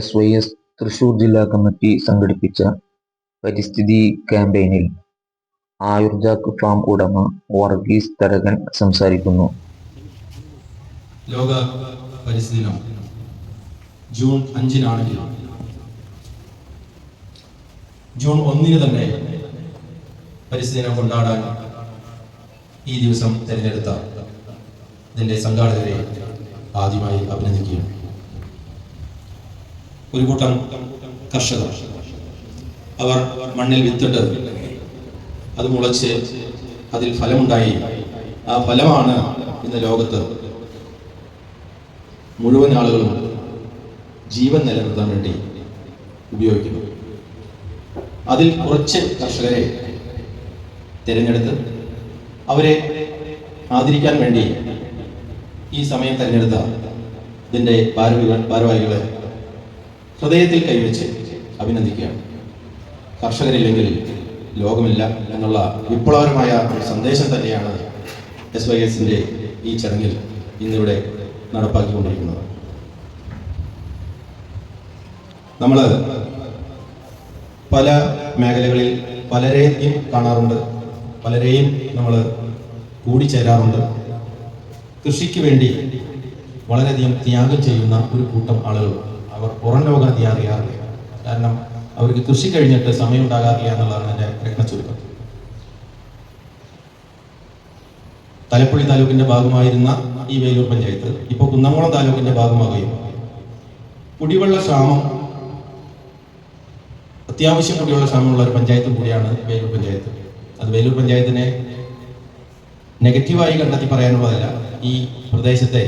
SYS Thrissur ജില്ലാ committee സംഘടിപ്പിച്ച പരിസ്ഥിതി ക്യാമ്പയിനിൽ ആയുർജാക്ക് ഫാം ഉടമ വർഗീസ് തരകൻ സംസാരിക്കുന്നു. ലോക പരിസ്ഥിതി ദിനം ജൂൺ 5-നാണെങ്കിൽ ജൂൺ 1 തന്നെ പരിസ്ഥിതി ദിനം കൊണ്ടാടാൻ ഈ ദിവസം തിരഞ്ഞെടുത്ത ഇതിന്റെ സംഘാടകരെ ആദ്യമായി അഭിനന്ദിക്കുകയാണ്. ഒരു കൂട്ടം കർഷകർ അവർ മണ്ണിൽ വിത്തിട്ട് അത് മുളച്ച് അതിൽ ഫലമുണ്ടായി. ആ ഫലമാണ് ഇന്ന് ലോകത്ത് മുഴുവൻ ആളുകളും ജീവൻ നിലനിർത്താൻ വേണ്ടി ഉപയോഗിക്കുന്നത്. അതിൽ കുറച്ച് കർഷകരെ തിരഞ്ഞെടുത്ത് അവരെ ആദരിക്കാൻ വേണ്ടി ഈ സമയം തിരഞ്ഞെടുത്ത ഇതിൻ്റെ ഭാരവാഹികളെ ഹൃദയത്തിൽ കൈവച്ച് അഭിനന്ദിക്കുകയാണ്. കർഷകരില്ലെങ്കിൽ ലോകമില്ല എന്നുള്ള വിപ്ലവകരമായ ഒരു സന്ദേശം തന്നെയാണ് SYSന്റെ ഈ ചടങ്ങിൽ ഇന്നിവിടെ നടപ്പാക്കിക്കൊണ്ടിരിക്കുന്നത്. നമ്മൾ പല മേഖലകളിൽ പലരെയും കാണാറുണ്ട്, പലരെയും നമ്മൾ കൂടിച്ചേരാറുണ്ട്. കൃഷിക്ക് വേണ്ടി വളരെയധികം ത്യാഗം ചെയ്യുന്ന ഒരു കൂട്ടം ആളുകൾ അവർ പുറം ലോകം അറിയാറില്ല. കാരണം അവർക്ക് കൃഷി കഴിഞ്ഞിട്ട് സമയം ഉണ്ടാകാറില്ല എന്നുള്ളതാണ് എൻ്റെ രത്നച്ചുരുക്കം. തലപ്പള്ളി താലൂക്കിന്റെ ഭാഗമായിരുന്ന ഈ വേലൂർ പഞ്ചായത്ത് ഇപ്പോൾ കുന്നംകുളം താലൂക്കിന്റെ ഭാഗമാകുകയും കുടിവെള്ള ക്ഷാമം, അത്യാവശ്യം കുടിവെള്ള ക്ഷാമമുള്ള ഒരു പഞ്ചായത്തും കൂടിയാണ് വേലൂർ പഞ്ചായത്ത്. അത് വേലൂർ പഞ്ചായത്തിനെ നെഗറ്റീവായി കണ്ടെത്തി പറയാനുള്ളതല്ല. ഈ പ്രദേശത്തെ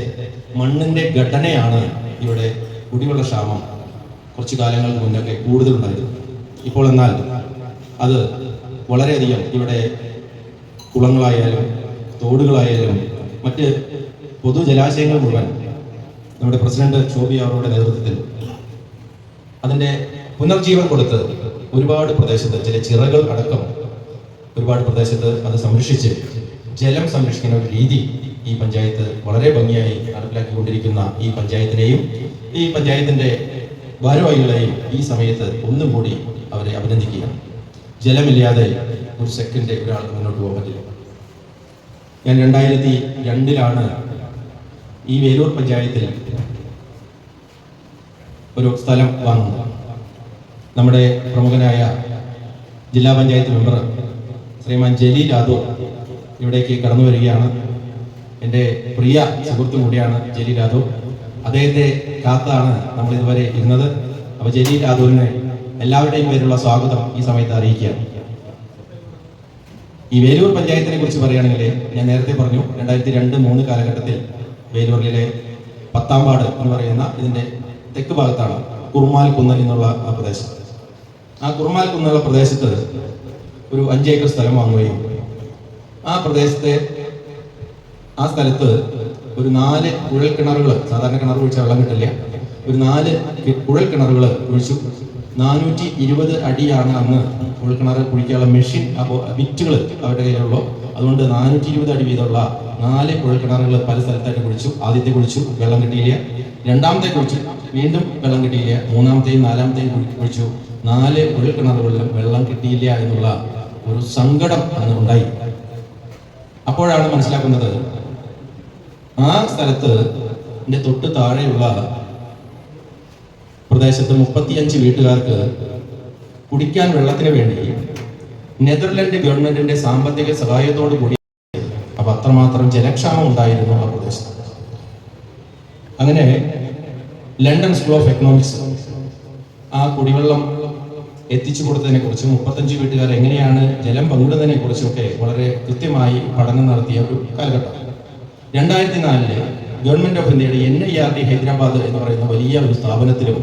മണ്ണിന്റെ ഘടനയാണ് ഇവിടെ കുടിവെള്ള ക്ഷാമം കുറച്ചു കാലങ്ങൾക്ക് മുന്നൊക്കെ കൂടുതലുണ്ടായിരുന്നു. ഇപ്പോൾ എന്നാൽ അത് വളരെയധികം ഇവിടെ കുളങ്ങളായാലും തോടുകളായാലും മറ്റ് പൊതുജലാശയങ്ങൾ മുഴുവൻ നമ്മുടെ പ്രസിഡന്റ് ഷോബി അവരുടെ നേതൃത്വത്തിൽ അതിൻ്റെ പുനർജീവൻ കൊടുത്ത് ഒരുപാട് പ്രദേശത്ത് ചില ചിറകൾ അടക്കം ഒരുപാട് പ്രദേശത്ത് അത് സംരക്ഷിച്ച് ജലം സംരക്ഷിക്കുന്ന ഒരു രീതി ഈ പഞ്ചായത്ത് വളരെ ഭംഗിയായി നടപ്പിലാക്കിക്കൊണ്ടിരിക്കുന്ന ഈ പഞ്ചായത്തിനെയും ഈ പഞ്ചായത്തിന്റെ ഭാരവാഹികളെയും ഈ സമയത്ത് ഒന്നും കൂടി അവരെ അഭിനന്ദിക്കുക. ജലമില്ലാതെ ഒരു സെക്കൻഡ് ഒരാൾക്ക് മുന്നോട്ട് പോകാൻ പറ്റില്ല. ഞാൻ 2002 ഈ വേലൂർ പഞ്ചായത്തിൽ ഒരു സ്ഥലം വാങ്ങുന്നത്. നമ്മുടെ പ്രമുഖനായ ജില്ലാ പഞ്ചായത്ത് മെമ്പർ ശ്രീമാൻ ജലീൽ യാദവ് ഇവിടേക്ക് കടന്നു വരികയാണ്. എൻ്റെ പ്രിയ സുഹൃത്തും കൂടിയാണ് ജലീൽ യാദവ്. അദ്ദേഹത്തെ കാത്താണ് നമ്മൾ ഇതുവരെ ഇരുന്നത്. അപ്പോൾ ജലീൽ യാദവിന് എല്ലാവരുടെയും പേരുള്ള സ്വാഗതം ഈ സമയത്ത് അറിയിക്കുകയാണ്. ഈ വേലൂർ പഞ്ചായത്തിനെ കുറിച്ച് പറയുകയാണെങ്കിൽ ഞാൻ നേരത്തെ പറഞ്ഞു 2002-2003 കാലഘട്ടത്തിൽ വേലൂരിലെ 10-ാം വാർഡ് എന്ന് പറയുന്ന ഇതിൻ്റെ തെക്ക് ഭാഗത്താണ് കുറുമാൽ കുന്ന് എന്നുള്ള ആ പ്രദേശം. ആ കുറുമാൽ കുന്നുള്ള പ്രദേശത്ത് ഒരു 5 ഏക്കർ സ്ഥലം വാങ്ങുകയും ആ സ്ഥലത്ത് ഒരു 4 കുഴൽ കിണറുകൾ, സാധാരണ കിണർ കുഴിച്ചാൽ വെള്ളം കിട്ടില്ല, ഒരു 4 കുഴൽ കിണറുകൾ കുഴിച്ചു. 420 അടിയാണ് അന്ന് കുഴൽ കിണർ കുഴിക്കാനുള്ള മെഷീൻ വിറ്റുകൾ അവരുടെ കയ്യിലുള്ളൂ. അതുകൊണ്ട് 420 അടി വീതമുള്ള 4 കുഴൽ കിണറുകൾ പല സ്ഥലത്തായിട്ട് കുഴിച്ചു. ആദ്യത്തെ കുഴിച്ചു, വെള്ളം കിട്ടിയില്ല. രണ്ടാമത്തെ കുഴിച്ചു, വീണ്ടും വെള്ളം കിട്ടിയില്ല. മൂന്നാമത്തെയും 4-ാമത്തെയും കുഴിച്ചു. 4 കുഴൽ കിണറുകളിലും വെള്ളം കിട്ടിയില്ല എന്നുള്ള ഒരു സങ്കടം അന്ന് ഉണ്ടായി. അപ്പോഴാണ് മനസ്സിലാക്കുന്നത് ആ സ്ഥലത്ത് എൻ്റെ തൊട്ട് താഴെയുള്ള പ്രദേശത്ത് 35 വീട്ടുകാർക്ക് കുടിക്കാൻ വെള്ളത്തിന് വേണ്ടി നെതർലൻഡ് ഗവൺമെന്റിന്റെ സാമ്പത്തിക സഹായത്തോടു കൂടി അപ്പൊ അത്രമാത്രം ജലക്ഷാമം ഉണ്ടായിരുന്നു ആ പ്രദേശത്ത്. അങ്ങനെ ലണ്ടൻ സ്കൂൾ ഓഫ് എക്കണോമിക്സ് ആ കുടിവെള്ളം എത്തിച്ചു കൊടുത്തതിനെ കുറിച്ചും 35 വീട്ടുകാർ എങ്ങനെയാണ് ജലം പങ്കിടുന്നതിനെ കുറിച്ചൊക്കെ വളരെ കൃത്യമായി പഠനം നടത്തിയ ഒരു കാലഘട്ടം. 2004 ഗവൺമെന്റ് ഓഫ് ഇന്ത്യയുടെ NIRD ഹൈദരാബാദ് എന്ന് പറയുന്ന വലിയ ഒരു സ്ഥാപനത്തിലും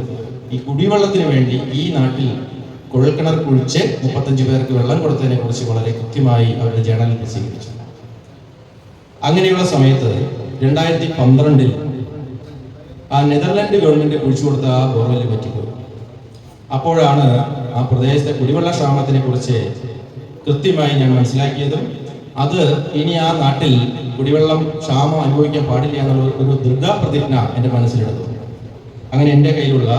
ഈ കുടിവെള്ളത്തിന് വേണ്ടി ഈ നാട്ടിൽ കുഴൽക്കിണർ കുഴിച്ച് 35 പേർക്ക് വെള്ളം കൊടുത്തതിനെ കുറിച്ച് വളരെ കൃത്യമായി അവരുടെ ജേണലിൽ പ്രസിദ്ധീകരിച്ചു. അങ്ങനെയുള്ള സമയത്ത് 2012 ആ നെതർലൻഡ് ഗവൺമെന്റ് കുഴിച്ചു കൊടുത്ത ആ ബോർവെല്ല് പറ്റിപ്പോയി. അപ്പോഴാണ് ആ പ്രദേശത്തെ കുടിവെള്ള ക്ഷാമത്തിനെ കുറിച്ച് കൃത്യമായി ഞാൻ മനസ്സിലാക്കിയതും അത് ഇനി ആ നാട്ടിൽ കുടിവെള്ളം ക്ഷാമം അനുഭവിക്കാൻ പാടില്ല എന്നുള്ള ഒരു ദൃഢപ്രതിജ്ഞ എൻ്റെ മനസ്സിലെടുത്തു. അങ്ങനെ എൻ്റെ കയ്യിലുള്ള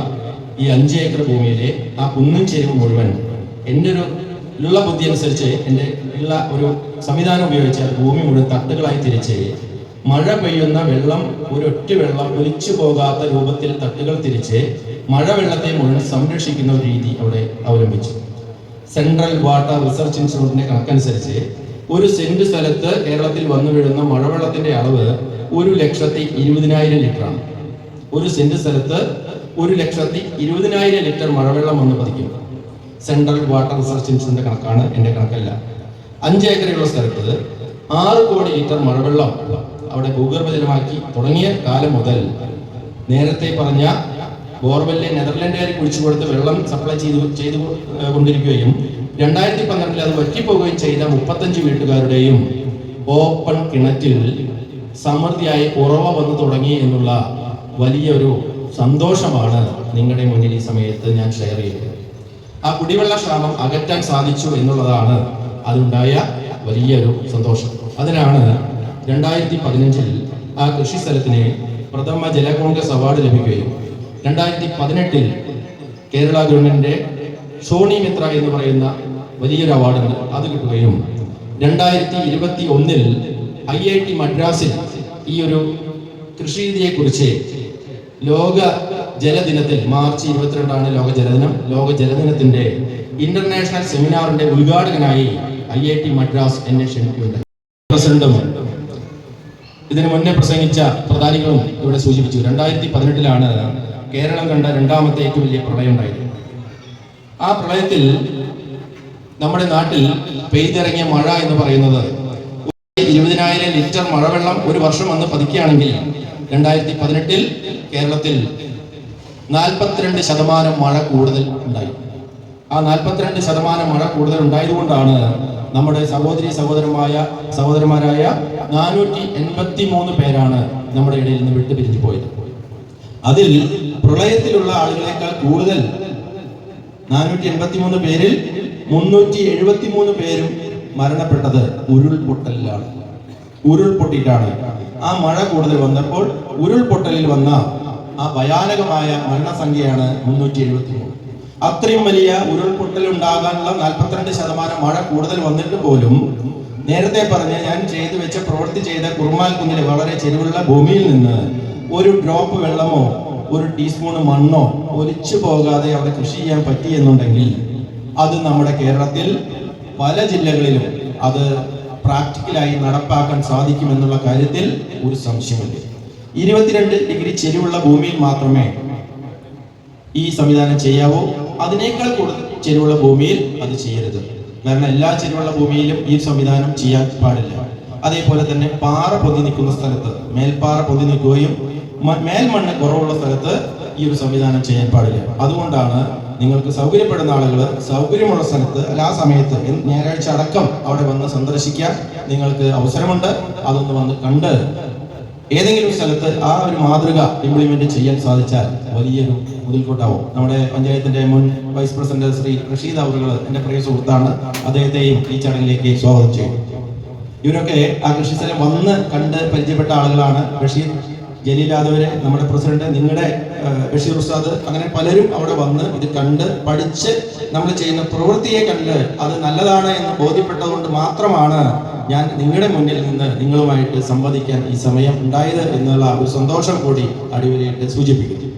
ഈ 5 ഏക്കർ ഭൂമിയിലെ ആ കുന്നും ചെരിവ് മുഴുവൻ എൻ്റെ ഒരു ഉള്ള ബുദ്ധി അനുസരിച്ച് എൻ്റെ ഉള്ള ഒരു സംവിധാനം ഉപയോഗിച്ച് അത് ഭൂമി മുഴുവൻ തട്ടുകളായി തിരിച്ച് മഴ പെയ്യുന്ന വെള്ളം ഒരൊറ്റ വെള്ളം ഒലിച്ചു പോകാത്ത രൂപത്തിൽ തട്ടുകൾ തിരിച്ച് മഴവെള്ളത്തെ മുഴുവൻ സംരക്ഷിക്കുന്ന ഒരു രീതി അവിടെ അവലംബിച്ചു. സെൻട്രൽ വാട്ടർ റിസർച്ച് ഇൻസ്റ്റിറ്റ്യൂട്ടിന്റെ കണക്കനുസരിച്ച് 1 സെന്റ് സ്ഥലത്ത് കേരളത്തിൽ വന്നു വീഴുന്ന മഴവെള്ളത്തിന്റെ അളവ് 1,20,000 ലിറ്ററാണ്. 1 സെന്റ് സ്ഥലത്ത് 1,20,000 ലിറ്റർ മഴവെള്ളം വന്ന് പതിക്കും. സെൻട്രൽ വാട്ടർ റിസർച്ച് ഇൻസ്റ്റിറ്റ്യൂട്ടിന്റെ കണക്കാണ്, എൻ്റെ കണക്കല്ല. 5 ഏക്കറുള്ള സ്ഥലത്ത് 6 കോടി ലിറ്റർ മഴവെള്ളം അവിടെ ഭൂഗർഭജലമാക്കി തുടങ്ങിയ കാലം മുതൽ നേരത്തെ പറഞ്ഞ ബോർവെല്ലിൽ നെതർലൻഡുകാർ കുഴിച്ചു കൊടുത്ത് വെള്ളം സപ്ലൈ ചെയ്തു കൊണ്ടിരിക്കുകയും 2012 അത് വറ്റിപ്പോവുകയും ചെയ്ത 35 വീട്ടുകാരുടെയും ഓപ്പൺ കിണറ്റിൽ സമൃദ്ധിയായി ഉറവ വന്നു തുടങ്ങി എന്നുള്ള വലിയൊരു സന്തോഷമാണ് നിങ്ങളുടെ മുന്നിൽ ഈ സമയത്ത് ഞാൻ ഷെയർ ചെയ്യുന്നത്. ആ കുടിവെള്ള ക്ഷാമം അകറ്റാൻ സാധിച്ചു എന്നുള്ളതാണ് അതുണ്ടായ വലിയൊരു സന്തോഷം. അതിനാണ് 2015 ആ കൃഷി സ്ഥലത്തിന് പ്രഥമ ജല കോൺഗ്രസ് അവാർഡ് ലഭിക്കുകയും 2018 കേരള ഗവൺമെന്റിന്റെ സോണി മിത്ര എന്ന് പറയുന്ന വലിയൊരു അവാർഡുണ്ട്, അത് കിട്ടുകയും 2021 IIT മദ്രാസിൽ ഈ ഒരു കൃഷി രീതിയെ കുറിച്ച് ലോക ജലദിനത്തിൽ മാർച്ച് 22 ലോക ജലദിനം. ലോക ജലദിനത്തിന്റെ ഇന്റർനാഷണൽ സെമിനാറിന്റെ ഉദ്ഘാടകനായി IIT മദ്രാസ് എന്നെ ക്ഷണിക്കുകയുണ്ടായി. പ്രസിഡന്റും ഇതിനു മുന്നേ പ്രസംഗിച്ച പ്രധാനികളും ഇവിടെ സൂചിപ്പിച്ചു. 2018 കേരളം കണ്ട 2ാമത്തെ ഏറ്റവും വലിയ പ്രളയം ഉണ്ടായത്. ആ പ്രളയത്തിൽ നമ്മുടെ നാട്ടിൽ പെയ്തിറങ്ങിയ മഴ എന്ന് പറയുന്നത് 20,000 ലിറ്റർ മഴവെള്ളം ഒരു വർഷം വന്ന് പതിക്കുകയാണെങ്കിൽ 2018 കേരളത്തിൽ 42% മഴ കൂടുതൽ ഉണ്ടായി. ആ 42% മഴ കൂടുതൽ ഉണ്ടായതുകൊണ്ടാണ് നമ്മുടെ സഹോദരന്മാരായ 483 പേരാണ് നമ്മുടെ ഇടയിൽ നിന്ന് വിട്ടുപിരിഞ്ഞു പോയത്. അതിൽ പ്രളയത്തിലുള്ള ആളുകളെക്കാൾ കൂടുതൽ 483 പേരിൽ 373 പേരും മരണപ്പെട്ടത് ഉരുൾപൊട്ടലിലാണ്. ഉരുൾപൊട്ടിയിട്ടാണ്. ആ മഴ കൂടുതൽ വന്നപ്പോൾ ഉരുൾപൊട്ടലിൽ വന്ന ആ ഭയാനകമായ മരണസംഖ്യയാണ് 373. അത്രയും വലിയ ഉരുൾപൊട്ടൽ ഉണ്ടാകാനുള്ള 42% മഴ കൂടുതൽ വന്നിട്ട് പോലും നേരത്തെ പറഞ്ഞ ഞാൻ ചെയ്തു വെച്ച പ്രവൃത്തി ചെയ്ത കുറുമാൽ കുന്നിലെ വളരെ ചെരുവുള്ള ഭൂമിയിൽ നിന്ന് ഒരു ഡ്രോപ്പ് വെള്ളമോ ഒരു ടീസ്പൂൺ മണ്ണോ ഒലിച്ചു പോകാതെ അവിടെ കൃഷി ചെയ്യാൻ പറ്റി എന്നുണ്ടെങ്കിൽ അത് നമ്മുടെ കേരളത്തിൽ പല ജില്ലകളിലും അത് പ്രാക്ടിക്കലായി നടപ്പാക്കാൻ സാധിക്കുമെന്നുള്ള കാര്യത്തിൽ ഒരു സംശയമില്ല. 22 ഡിഗ്രി ചെരിവുള്ള ഭൂമിയിൽ മാത്രമേ ഈ സംവിധാനം ചെയ്യാവൂ. അതിനേക്കാൾ കൂടുതൽ ചെരിവുള്ള ഭൂമിയിൽ അത് ചെയ്യരുത്. കാരണം എല്ലാ ചെരിവുള്ള ഭൂമിയിലും ഈ സംവിധാനം ചെയ്യാൻ പാടില്ല. അതേപോലെ തന്നെ പാറ പൊന്തി നിൽക്കുന്ന സ്ഥലത്ത് മേൽപ്പാറ പൊന്തി നിൽക്കുകയും മേൽമണ്ണ് കുറവുള്ള സ്ഥലത്ത് ഈ ഒരു സംവിധാനം ചെയ്യാൻ പാടില്ല. അതുകൊണ്ടാണ് നിങ്ങൾക്ക് സൗകര്യപ്പെടുന്ന ആളുകൾ സൗകര്യമുള്ള സ്ഥലത്ത് അല്ല ആ സമയത്ത് ഞായറാഴ്ച അടക്കം അവിടെ വന്ന് സന്ദർശിക്കാൻ നിങ്ങൾക്ക് അവസരമുണ്ട്. അതൊന്ന് വന്ന് കണ്ട് ഏതെങ്കിലും സ്ഥലത്ത് ആ ഒരു മാതൃക ഇംപ്ലിമെന്റ് ചെയ്യാൻ സാധിച്ചാൽ വലിയൊരു മുതൽക്കൂട്ടാവും. നമ്മുടെ പഞ്ചായത്തിന്റെ മുൻ വൈസ് പ്രസിഡന്റ് ശ്രീ റഷീദ് അവറുകൾ എൻ്റെ പ്രിയ സുഹൃത്താണ്. അദ്ദേഹത്തെയും ഈ ചടങ്ങിലേക്ക് സ്വാഗതം ചെയ്യും. ഇവരൊക്കെ ആ കൃഷിസ്ഥലം വന്ന് കണ്ട് പരിചയപ്പെട്ട ആളുകളാണ്. ബഷീർ ജലീലാദവര്, നമ്മുടെ പ്രസിഡന്റ്, നിങ്ങളുടെ ബഷീർ ഉസ്താദ്, അങ്ങനെ പലരും അവിടെ വന്ന് ഇത് കണ്ട് പഠിച്ച് നമ്മൾ ചെയ്യുന്ന പ്രവൃത്തിയെ കണ്ട് അത് നല്ലതാണ് എന്ന് ബോധ്യപ്പെട്ടതുകൊണ്ട് മാത്രമാണ് ഞാൻ നിങ്ങളുടെ മുന്നിൽ നിന്ന് നിങ്ങളുമായിട്ട് സംവദിക്കാൻ ഈ സമയം ഉണ്ടായത് എന്നുള്ള ഒരു സന്തോഷം കൂടി അടിവരയിട്ട് സൂചിപ്പിക്കുന്നു.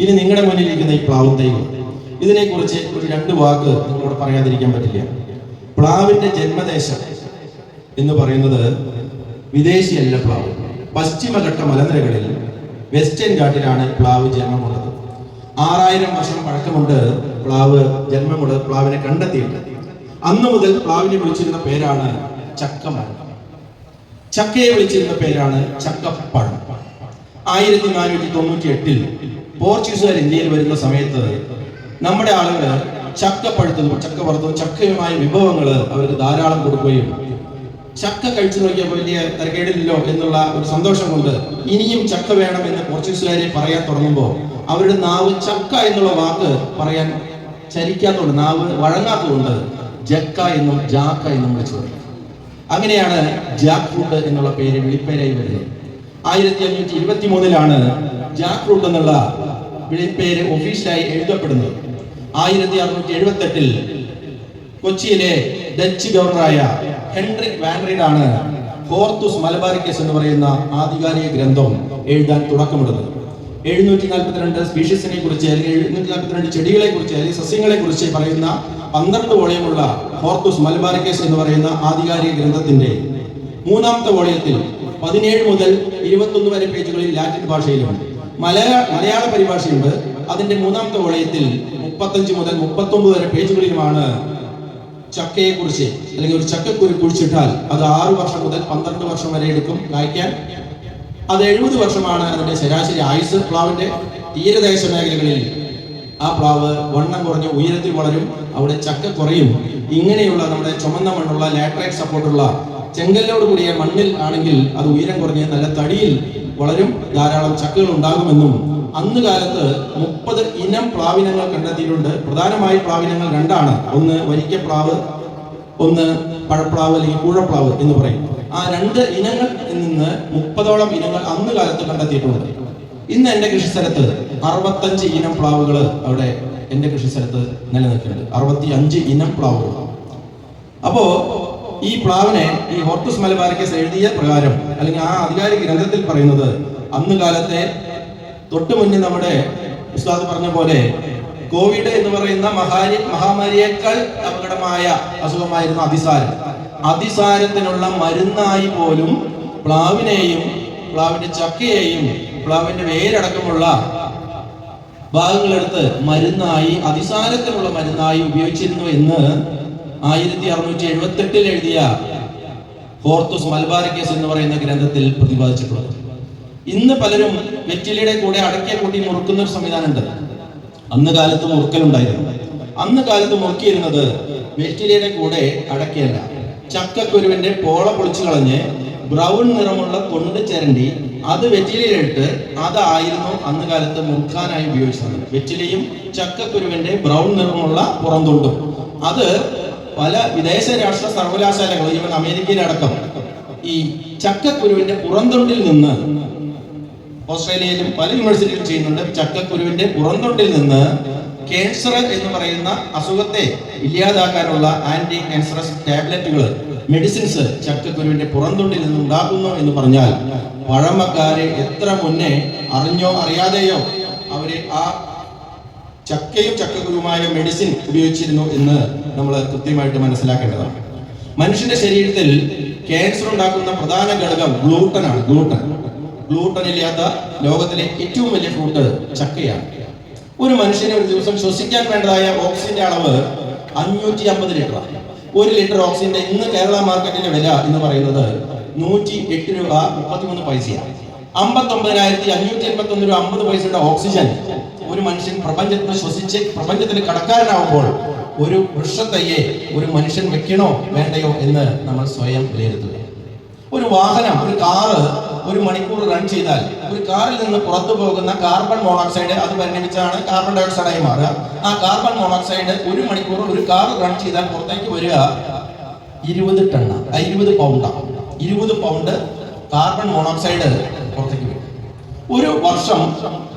ഇനി നിങ്ങളുടെ മുന്നിലിരിക്കുന്ന ഈ പ്ലാവും തൈകൾ, ഇതിനെക്കുറിച്ച് ഒരു 2 വാക്ക് നിങ്ങളോട് പറയാതിരിക്കാൻ പറ്റില്ല. പ്ലാവിന്റെ ജന്മദേശം എന്ന് പറയുന്നത് വിദേശിയല്ല പ്ലാവ്. പശ്ചിമഘട്ട മലനിരകളിൽ വെസ്റ്റേൺ ഘാട്ടിലാണ് പ്ലാവ് ജന്മം കൊണ്ടത്. 6000 വർഷം പഴക്കമുണ്ട് പ്ലാവിനെ കണ്ടെത്തിയിട്ട്. അന്ന് മുതൽ പ്ലാവിനെ വിളിച്ചിരുന്ന പേരാണ് ചക്കമരം. ചക്കയെ വിളിച്ചിരുന്ന പേരാണ് ചക്കപ്പഴം. 1498 പോർച്ചുഗീസുകാർ ഇന്ത്യയിൽ വരുന്ന സമയത്ത് നമ്മുടെ ആളുകൾ ചക്ക വറുത്തതും ചക്കയുമായ വിഭവങ്ങൾ അവർക്ക് ധാരാളം കൊടുക്കുകയും ചക്ക കഴിച്ചു നോക്കിയപ്പോൾ വലിയ തരക്കേടില്ലല്ലോ എന്നുള്ള ഒരു സന്തോഷം കൊണ്ട് ഇനിയും ചക്ക വേണം എന്ന് പോർച്ചുഗീസുകാരെ പറയാൻ തുടങ്ങുമ്പോൾ അവരുടെ നാവ് ചക്ക എന്നുള്ള വാക്ക് പറയാൻ ചലിക്കാത്തതുകൊണ്ട്, നാവ് വഴങ്ങാത്തതുകൊണ്ട് ജക്ക എന്നും ജാക്ക എന്നും വിളിച്ചു പറയും. അങ്ങനെയാണ് ജാക്ക് ഫ്രൂട്ട് എന്നുള്ള പേര് വിളിപ്പേരായി വരുന്നത്. 1523 ജാക്ക് ഫ്രൂട്ട് എന്നുള്ള വിളിപ്പേര് ഒഫീഷ്യലായി എഴുതപ്പെടുന്നത്. 1678 കൊച്ചിയിലെ ഡച്ച് ഗവർണറായ ഹെൻറിക് വാൻറീഡ് ആണ് ഹോർത്തുസ് മലബാറിക്കസ് എന്ന് പറയുന്ന ആധികാരിക ഗ്രന്ഥം എഴുതാൻ തുടക്കമിടുന്നത്. 742 സ്പീഷീസിനെ കുറിച്ച് അല്ലെങ്കിൽ 742 ചെടികളെ കുറിച്ച് അല്ലെങ്കിൽ സസ്യങ്ങളെ കുറിച്ച് പറയുന്ന 12 വോളിയമുള്ള ഹോർത്തുസ് മലബാറിക്കസ് എന്ന് പറയുന്ന ആധികാരിക ഗ്രന്ഥത്തിന്റെ 3ാമത്തെ വോളിയത്തിൽ 17 മുതൽ 21 വരെ പേജുകളിൽ ലാറ്റിൻ ഭാഷയിലും മലയാള പരിഭാഷയുണ്ട്. അതിന്റെ 3ാമത്തെ വോളിയത്തിൽ 35 മുതൽ 39 വരെ പേജുകളിലുമാണ് ചക്കയെ കുറിച്ച് അല്ലെങ്കിൽ ഒരു ചക്കക്കുരു കുഴിച്ചിട്ടാൽ അത് 6 വർഷം മുതൽ 12 വർഷം വരെ എടുക്കും കായ്ക്കാൻ. അത് 70 വർഷമാണ് അതിന്റെ ശരാശരി ആയുസ്. പ്ലാവിന്റെ തീരദേശ മേഖലകളിൽ ആ പ്ലാവ് വണ്ണം കുറഞ്ഞ് ഉയരത്തിൽ വളരും, അവിടെ ചക്ക കുറയും. ഇങ്ങനെയുള്ള നമ്മുടെ ചുമന്ന മണ്ണുള്ള ലാറ്ററൈറ്റ് സപ്പോർട്ടുള്ള ചെങ്കല്ലോട് കൂടിയ മണ്ണിൽ ആണെങ്കിൽ അത് ഉയരം കുറഞ്ഞ് നല്ല തടിയിൽ വളരും, ധാരാളം ചക്കകൾ ഉണ്ടാകുമെന്നും അന്ന് കാലത്ത് 30 ഇനം പ്ലാവിനങ്ങൾ കണ്ടെത്തിയിട്ടുണ്ട്. പ്രധാനമായി പ്ലാവിനങ്ങൾ 2ആണ്. ഒന്ന് വരിക്കപ്ലാവ്, ഒന്ന് പഴപ്ലാവ് അല്ലെങ്കിൽ കൂഴപ്ലാവ് എന്ന് പറയും. ആ 2 ഇനങ്ങളിൽ നിന്ന് 30ഓളം ഇനങ്ങൾ അന്ന് കാലത്ത് കണ്ടെത്തിയിട്ടുണ്ട്. ഇന്ന് എൻ്റെ കൃഷിസ്ഥലത്ത് 65 ഇനം പ്ലാവുകൾ അവിടെ എൻ്റെ കൃഷിസ്ഥലത്ത് നിലനിൽക്കുന്നുണ്ട്. 65 ഇനം പ്ലാവുകൾ. അപ്പോ ഈ പ്ലാവിനെ ഈ ഹോർത്തുസ് മലബാറിക്കസ് എഴുതിയ പ്രകാരം അല്ലെങ്കിൽ ആ ആധികാരിക ഗ്രന്ഥത്തിൽ പറയുന്നത് അന്ന് കാലത്തെ തൊട്ടു മുന്നേ നമ്മുടെ ഉസ്താദ് പറഞ്ഞ പോലെ കോവിഡ് എന്ന് പറയുന്ന മഹാമാരിയേക്കാൾ അപകടമായ അസുഖമായിരുന്നു അതിസാരം. അതിസാരത്തിനുള്ള മരുന്നായി പോലും പ്ലാവിനെയും പ്ലാവിന്റെ ചക്കയെയും പ്ലാവിന്റെ വേരടക്കമുള്ള ഭാഗങ്ങളെടുത്ത് മരുന്നായി അതിസാരത്തിനുള്ള മരുന്നായി ഉപയോഗിച്ചിരുന്നു എന്ന് 1678 എഴുതിയ ഹോർത്തുസ് മലബാറിക്കസ് എന്ന് പറയുന്ന ഗ്രന്ഥത്തിൽ പ്രതിപാദിച്ചിട്ടുള്ളത്. ഇന്ന് പലരും വെറ്റിലയുടെ കൂടെ അടയ്ക്ക കൂട്ടി മുറുക്കുന്ന ഒരു സംവിധാനമുണ്ട്. അന്ന് കാലത്ത് മുറുക്കലുണ്ടായിരുന്നു. അന്ന് കാലത്ത് മുറുക്കിയിരുന്നത് വെറ്റിലയുടെ കൂടെ അടയ്ക്കയല്ല, ചക്കക്കുരുവിന്റെ പോള പൊളിച്ചു കളഞ്ഞ് ബ്രൗൺ നിറമുള്ള തൊണ്ട് ചിരണ്ടി അത് വെറ്റിലയിലിട്ട് അതായിരുന്നു അന്ന് കാലത്ത് മുറുക്കാനായി ഉപയോഗിച്ചത്. വെറ്റിലയും ചക്കക്കുരുവിന്റെ ബ്രൗൺ നിറമുള്ള പുറംതൊണ്ടും. അത് പല വിദേശ രാഷ്ട്ര സർവകലാശാലകൾ ഈവൻ അമേരിക്കയിലടക്കം ഈ ചക്കക്കുരുവിന്റെ പുറംതൊണ്ടിൽ നിന്ന്, ഓസ്ട്രേലിയയിലും പല യൂണിവേഴ്സിറ്റികളും ചെയ്യുന്നുണ്ട്, ചക്കക്കുരുവിന്റെ പുറംതൊണ്ടിൽ നിന്ന് ക്യാൻസർ എന്ന് പറയുന്ന അസുഖത്തെ ഇല്ലാതാക്കാനുള്ള ആന്റി ക്യാൻസറസ് ടാബ്ലറ്റുകൾ, മെഡിസിൻസ് ചക്കക്കുരുവിന്റെ പുറംതൊണ്ടിൽ നിന്ന് ഉണ്ടാക്കുന്നു എന്ന് പറഞ്ഞാൽ പഴമക്കാരെ എത്ര മുന്നേ അറിഞ്ഞോ അറിയാതെയോ അവര് ആ ചക്കയും ചക്കക്കുരുവുമായ മെഡിസിൻ ഉപയോഗിച്ചിരുന്നു എന്ന് നമ്മൾ കൃത്യമായിട്ട് മനസ്സിലാക്കേണ്ടതാണ്. മനുഷ്യന്റെ ശരീരത്തിൽ ക്യാൻസർ ഉണ്ടാക്കുന്ന പ്രധാന ഘടകം ഗ്ലൂട്ടനാണ്. ഗ്ലൂട്ടൻ ഇല്ലാത്ത ലോകത്തിലെ ഏറ്റവും വലിയ ഫ്രൂട്ട് ചക്കയാണ്. ഒരു മനുഷ്യന് ഒരു ദിവസം ശ്വസിക്കാൻ വേണ്ടതായ ഓക്സിജന്റെ അളവ് 550 ലിറ്ററാണ്. 1 ലിറ്റർ ഓക്സിജന്റെ ഇന്ന് കേരള മാർക്കറ്റിന്റെ വില എന്ന് പറയുന്നത് 108 രൂപ 33 പൈസയാണ്. 59,581 രൂപ 50 പൈസയുടെ ഓക്സിജൻ ഒരു മനുഷ്യൻ പ്രപഞ്ചത്തിൽ ശ്വസിച്ച് പ്രപഞ്ചത്തിൽ കടക്കാരനാവുമ്പോൾ ഒരു വൃക്ഷത്തയ്യെ ഒരു മനുഷ്യൻ വെക്കണോ വേണ്ടയോ എന്ന് നമ്മൾ സ്വയം വിലയിരുത്തുക. ഒരു വാഹനം, ഒരു കാറ് 1 മണിക്കൂർ റൺ ചെയ്താൽ ഒരു കാറിൽ നിന്ന് പുറത്തു പോകുന്ന കാർബൺ മോണോക്സൈഡ് അത് പരിണമിച്ചാണ് കാർബൺ ഡൈ ഓക്സൈഡായി മാറുക. ആ കാർബൺ മോണോക്സൈഡ് 1 മണിക്കൂർ ഒരു കാർ റൺ ചെയ്താൽ പുറത്തേക്ക് വരിക 20 ടൺ, 20 പൗണ്ടാണ്. 20 പൗണ്ട് കാർബൺ മോണോക്സൈഡ് പുറത്തേക്ക് വരും. ഒരു വർഷം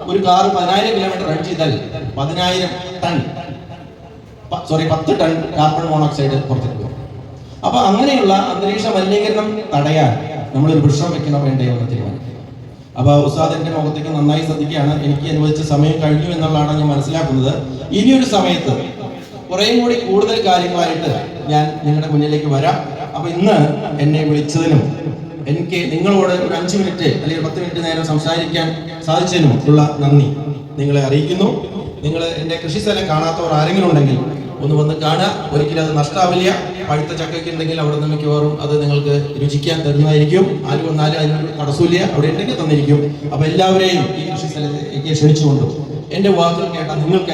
ഒരു കാർ 10,000 കിലോമീറ്റർ റൺ ചെയ്താൽ 10 ടൺ കാർബൺ മോണോക്സൈഡ് പുറത്തേക്ക് വരും. അപ്പൊ അങ്ങനെയുള്ള അന്തരീക്ഷ മലിനീകരണം തടയാൻ നമ്മളൊരു വൃക്ഷം വെക്കണോ വേണ്ടയോ എന്ന് തീരുമാനിക്കും. അപ്പൊ ഉസ്താദിന്റെ മുഖത്തേക്ക് നന്നായി ശ്രദ്ധിക്കുകയാണ്. എനിക്ക് അനുവദിച്ച സമയം കഴിഞ്ഞു എന്നുള്ളതാണ് ഞാൻ മനസ്സിലാക്കുന്നത്. ഇനിയൊരു സമയത്ത് കുറേയും കൂടി കൂടുതൽ കാര്യങ്ങളായിട്ട് ഞാൻ നിങ്ങളുടെ മുന്നിലേക്ക് വരാം. അപ്പൊ ഇന്ന് എന്നെ വിളിച്ചതിനും എനിക്ക് നിങ്ങളോട് ഒരു 5 മിനിറ്റ് അല്ലെങ്കിൽ 10 മിനിറ്റ് നേരം സംസാരിക്കാൻ സാധിച്ചതിനും ഉള്ള നന്ദി നിങ്ങളെ അറിയിക്കുന്നു. നിങ്ങൾ എൻ്റെ കൃഷിസ്ഥലം കാണാത്തവർ ആരെങ്കിലും ഉണ്ടെങ്കിൽ ഒന്ന് വന്ന് കാണുക. ഒരിക്കലും അത് നഷ്ടാവില്ല. പഴുത്ത ചക്കയ്ക്ക് ഉണ്ടെങ്കിൽ അവിടെ നിന്ന് മിക്കവാറും അത് നിങ്ങൾക്ക് രുചിക്കാൻ തരുന്നതായിരിക്കും. ആര് വന്നാലും അതിനൊരു തടസ്സമില്ല, അവിടെ ഉണ്ടെങ്കിൽ തന്നിരിക്കും. അപ്പൊ എല്ലാവരെയും ഈ കൃഷിസ്ഥലത്തേക്ക് ക്ഷണിച്ചുകൊണ്ടു എൻ്റെ വാക്കുകൾ കേട്ട നിങ്ങൾക്ക്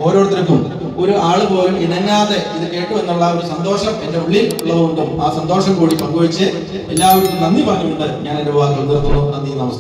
ഓരോരുത്തർക്കും ഒരു ആള് പോലും ഇണങ്ങാതെ ഇത് കേട്ടു എന്നുള്ള ഒരു സന്തോഷം എൻ്റെ ഉള്ളിൽ ഉള്ളതുകൊണ്ടും ആ സന്തോഷം കൂടി പങ്കുവെച്ച് എല്ലാവർക്കും നന്ദി പറഞ്ഞുകൊണ്ട് ഞാൻ എൻ്റെ വാക്കുകൾ നിർത്തുന്നു. നന്ദി, നമസ്കാരം.